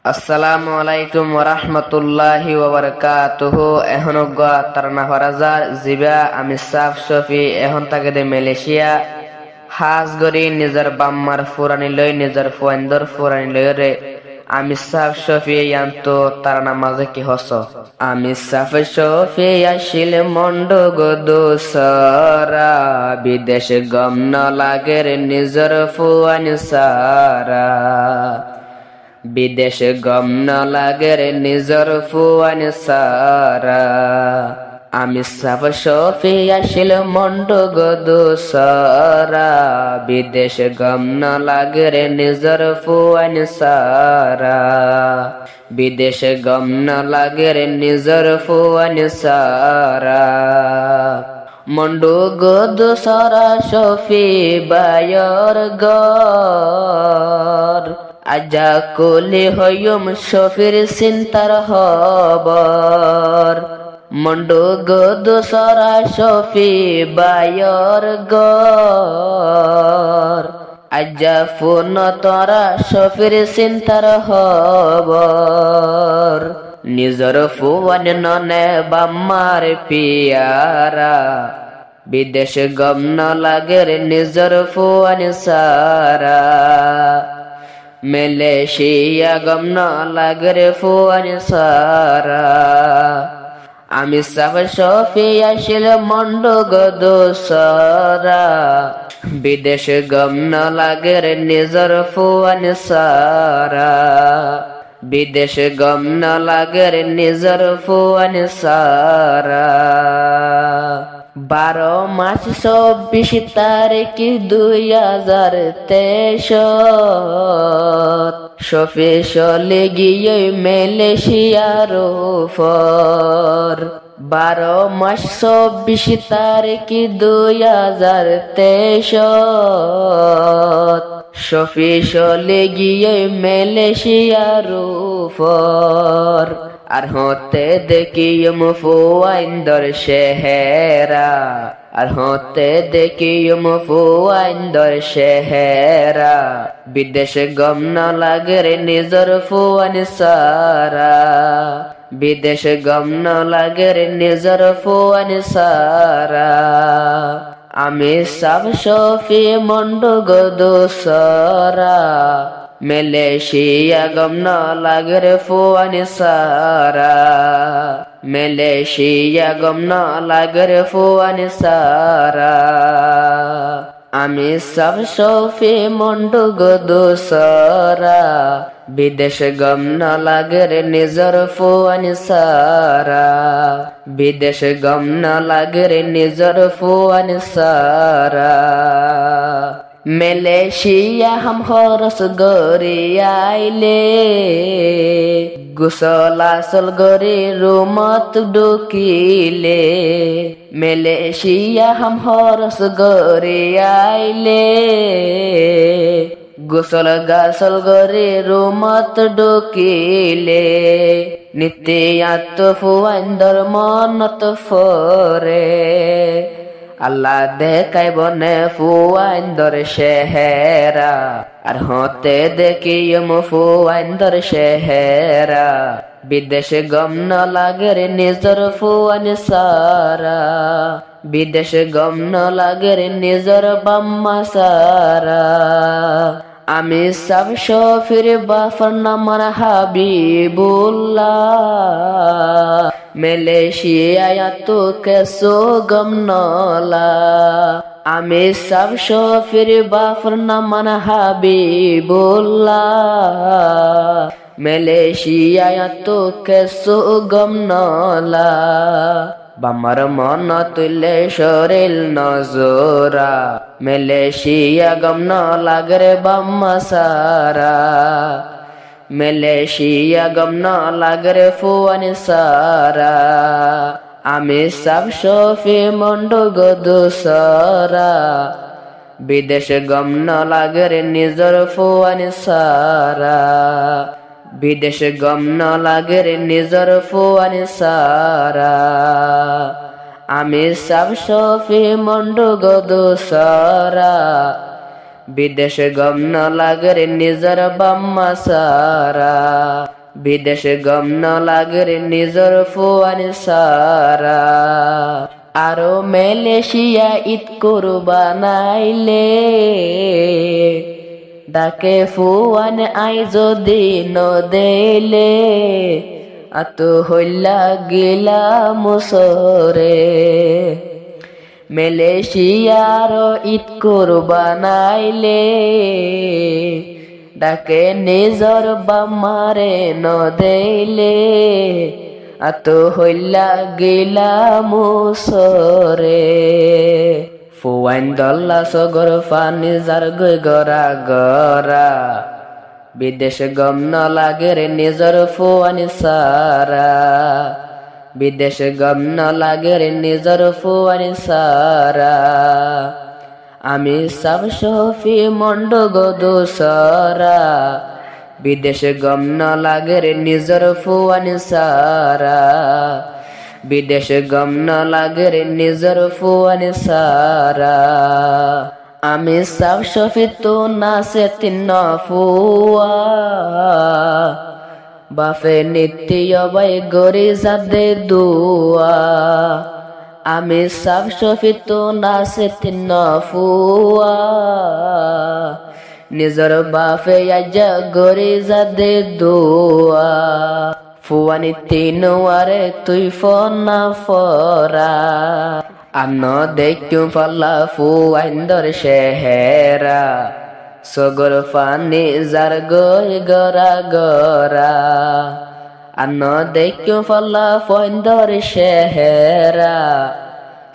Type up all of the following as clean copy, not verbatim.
আসসালামু আলাইকুম ওয়া রাহমাতুল্লাহি ওয়া বারাকাতুহু। এখন গা তারনা ফরাজার জিবা আমি সাফ শফি এখন তাকে দে মালয়েশিয়া হাজ গরি নিজের বাম্মার ফুরানি লই নিজের ফুয়ান্দর ফুরানি লই রে আমি সাফ শফি ইয়ান্ত তারনা মাঝে কি হস আমি সাফ শফি আসিল মন্ড গদু সারা বিদেশ গম না লাগে রে নিজের ফুয়ানি সারা বিদেশ গম না লাগে রে নিজর ফুয়ানি সারা আমি সাফ শফি আসিল মন্ড গদু সারা বিদেশ গম না লাগে রে নিজর ফুয়ানি সারা বিদেশ গম না লাগে রে নিজর ফুয়ানি সারা মন্ডু গদু সারা শফি বায়র গর আজা কোলে হইম শফির চিন্তার হবর মন্ডু গদু সরা শফি বায়র গর আজা ফোন তরা শফির চিন্তার হবর নিজর ফুয়ান ননে বাম্মার পিয়ারা বিদেশ গম না লাগে রে নিজর ফুয়ান সারা মালয়েশিয়া গম না লাগে রে ফুয়ানি সারা আমি সাফ শফি আসিল মন্ড গদু সারা বিদেশ গম না লাগে রে নিজর ফুয়ানি সারা বিদেশ গম না লাগে রে নিজর ফুয়ানি সারা 12 মাস 24 তারিখ 2023 শফি চলে গিয়ে মালয়েশিয়ার উপর 12 মাস 24 তারিখ 2023 শফি চলে গিয়ে মালয়েশিয়ার উপর আর হতে দেখি ফুয়াইন্দর শেহেরা আর হতে দেখি ফুয়াইন্দর শেহেরা বিদেশ গম না লাগে রে নিজর ফুয়ানি সারা বিদেশ গম না লাগে রে নিজর ফুয়ানি সারা আমি সাফ শফি মন্ড গদু সারা মালয়েশিয়া গম না লাগে রে ফুয়ানি সারা মালয়েশিয়া গম না লাগে রে ফুয়ানি সারা আমি সাফ শফি মন্ড গদু সারা বিদেশ গম না লাগে রে নিজর ফুয়ানি সারা বিদেশ গম না লাগে রে নিজর ফুয়ানি সারা মালয়েশিয়া हम हरस गरी आइले गुसलासल गरी रूमत डुकिले मालয়েশিয়া हम हरस गरी आइले गुसल गासल गरी रूमत डुकिले नित्यात फुआइंदर मनत फरे আল্লাহ দেখাই বনে ফুয়াইন্দর শেহেরা আর হতে দেখি ফুয়াইন্দর শেহেরা বিদেশ গম না লাগে রে নিজর ফুয়ানি সারা বিদেশ গম না লাগে রে নিজর বাম্মা সারা আমি সাফ শফির বাফর নামান হাবিবুল্লাহ মালয়েশিয়া তো কেসো গম নলা আমি সাফ শফির বাফর নামান হাবিবুল্লাহ মালয়েশিয়া তো কেসো গম নলা বামার মন তুলে শরীর নজরা মালয়েশিয়া গম না লাগে রে বাম্মা সারা মালয়েশিয়া গম না লাগে রে ফুয়ানি সারা আমি সাফ শফি মন্ড গদু সারা বিদেশ গম না লাগে রে নিজর ফুয়ানি সারা বিদেশ গম না লাগে রে নিজর ফুয়ানি সারা আমি সাফ শফি মন্ড গদু সারা বিদেশে গম ন লাগে রে নিজর বাম্মা সারা, বিদেশে গম ন লাগে রে নিজর ফুয়ানি সারা। আরো মালয়েশিয়া ঈদ কুরবানাইলে ডাকে ফুয়ান আই যদি নদেলে আতো হইলা গিলা মুসরে। মালয়েশিয়ার ঈদ কুরবানাইলে ডাকে নিজর বাম্মারে নদেলে আতো হইলা গিলা মুসরে। ফুয়াইন দল্লা সগর ফানি যার গই গরা গরা, বিদেশে গম ন লাগে রে নিজর ফুয়ানি সারা, বিদেশে গম ন লাগে রে নিজর ফুয়ানি সারা। আমি সব শফি মন্ড গদু সারা, বিদেশে গম ন লাগে রে নিজর ফুয়ানি সারা, বিদেশে গম ন লাগে রে নিজর ফুয়ানি সারা। আমি সব শফি তো নাসে তিন ফুয়া, বাফে নিত্য বাই গরি যাদে দুয়া। আমি সব শফি তো নাসে তিন ফুয়া, নিজর বাফে আজা গরি যাদে দুয়া। ফুয়ানি তিনওয়ারে তুই ফনা ফরা, আন্ন দেখুম ফল্লা ফুয়াইন্দর শেহেরা। সগর ফানি যার গই গরা গরা, আন্ন দেখুম ফল্লা ফুয়াইন্দর শেহেরা।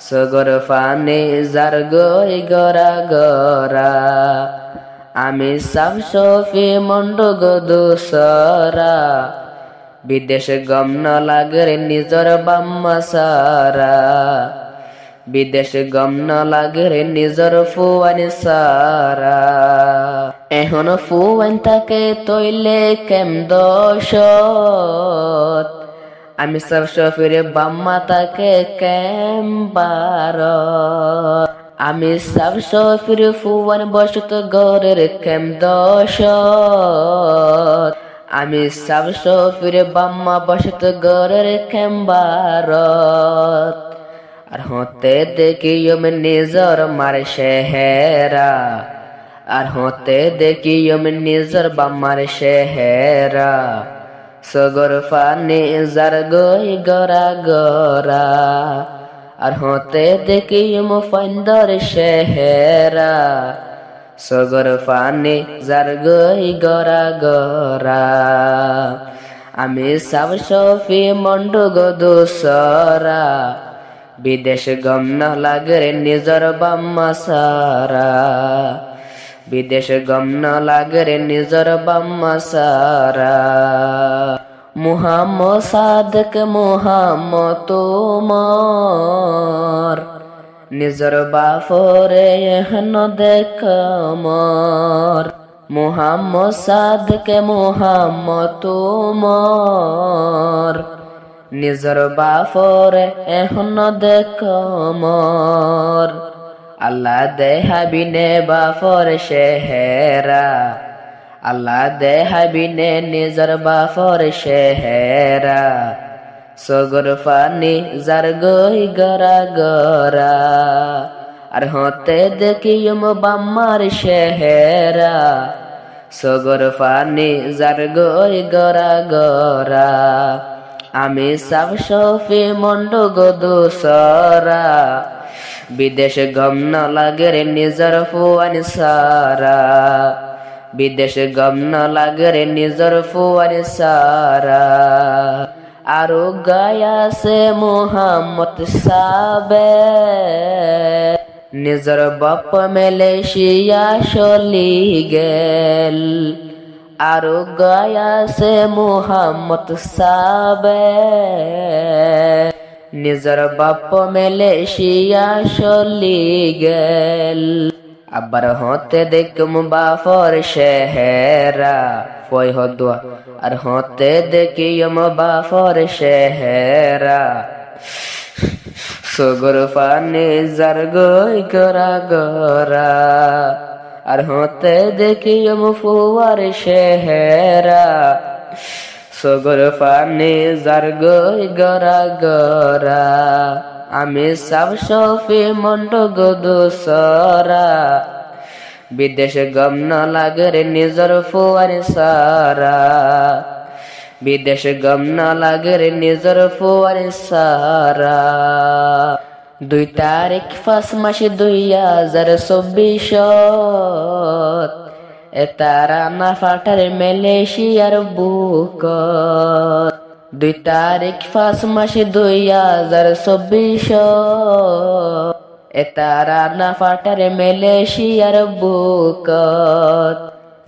সগর ফানি যার গই গরা গরা। আমি সব শফি মন্ড গদু সরা, বিদেশে গম ন লাগে রে নিজর বাম্মা সারা, বিদেশে গম ন লাগে রে নিজর ফুয়ানি সারা। এখন ফুয়ান থাকে তৈলে কেম দশত, আমি সব শফিরে বাম্মা তাকে কেম বারত। আমি সব শফির ফুয়ান বসত গরের কেম দশত, আমি সব শফির বাম্মা বসত গরের কেম বারত। আর হতে দেখি নিজর মার শেহেরা, আর হতে দেখি নিজর বাম্মার শেহেরা। সগর ফানি যার গই গরা গরা, আর হতে দেখি ফাইন্দর শেহেরা। সগর ফানি যার গই গরা গরা। আমি সব শফি মন্ড গদু সরা, বিদেশে গম ন লাগে রে নিজর বাম্মা সারা, বিদেশে গম ন লাগে রে নিজর বাম্মা সারা। মুহাম্মদ সাদেক মুহাম্মদ তোমার, নিজর বাফরে এহন দেখ মর। মুহাম্মদ সাদেক মুহাম্মদ তোমার, নিজর বাফরে এহন দেখ মর। আল্লাহ দেহাবিনে বাফর শেহেরা, আল্লাহ দেহাবিনে নিজর বাফর শেহেরা। সগর ফানি যার গই গরা গরা, আর হতে দেখি বাম্মার শেহেরা। সগর ফানি যার গই গরা গরা। আমি সব শফি মন্ড গদু সরা, বিদেশে গম ন লাগে রে নিজর ফুয়ানি সারা, বিদেশে গম ন লাগে রে নিজর ফুয়ানি সারা। আরো গায়া সে মুহাম্মদ সাবে, নিজর বাপ মালয়েশিয়া চলি গেল। আরো গায়া সে মুহাম্মদ সাবে, নিজর বাপ মালয়েশিয়া চলি গেল। আবার হতে দেখুম বাফর শেহেরা, ফয় হদুয়া। আর হতে দেখি বাফর শেহেরা। সগর ফানি যার গই গরা গরা, আর হতে দেখি ফুয়ার শেহেরা সগর পানি যার গই গরা গরা আমি সাব সফি মন্ড গদুসরা বিদেশে গম না লাগে রে নিজর ফুয়ার সারা বিদেশে গম না লাগে রে নিজর ফুয়ার সারা 2 তারিখ 5 মাস 2024 এতারা না ফাটার মালয়েশিয়ার বুকত 2 তারিখ 5 মাস 2024 এতারা না ফাটার মালয়েশিয়ার বুকত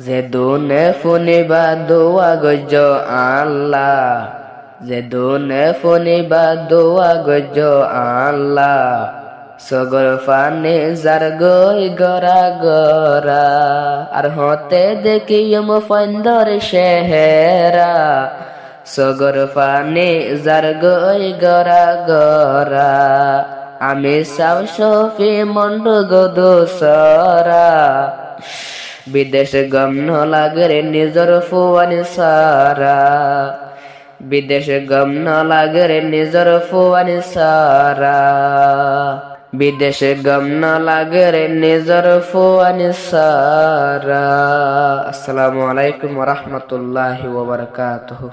যে দুনে ফুনিবা দোয়া গজ আল্লাহ যে দুনে ফুনিবা দোয়া গজ আল্লাহ সগর ফানে যার গই গরা গরা আর হতে দেখি ফাইন্দর শেহেরা সগর ফানে যার গই গরা গরা আমি সাব সফি মন্ড গদুসরা বিদেশ গম ন লাগে রে নিজর ফুয়ান সারা বিদেশ গম ন লাগে রে নিজর ফুয়ান সারা বিদেশ গম ন লাগে রে নিজর ফুয়ান সারা। আসসালামু আলাইকুম ওয়া রাহমাতুল্লাহি ওয়া বারাকাতুহু।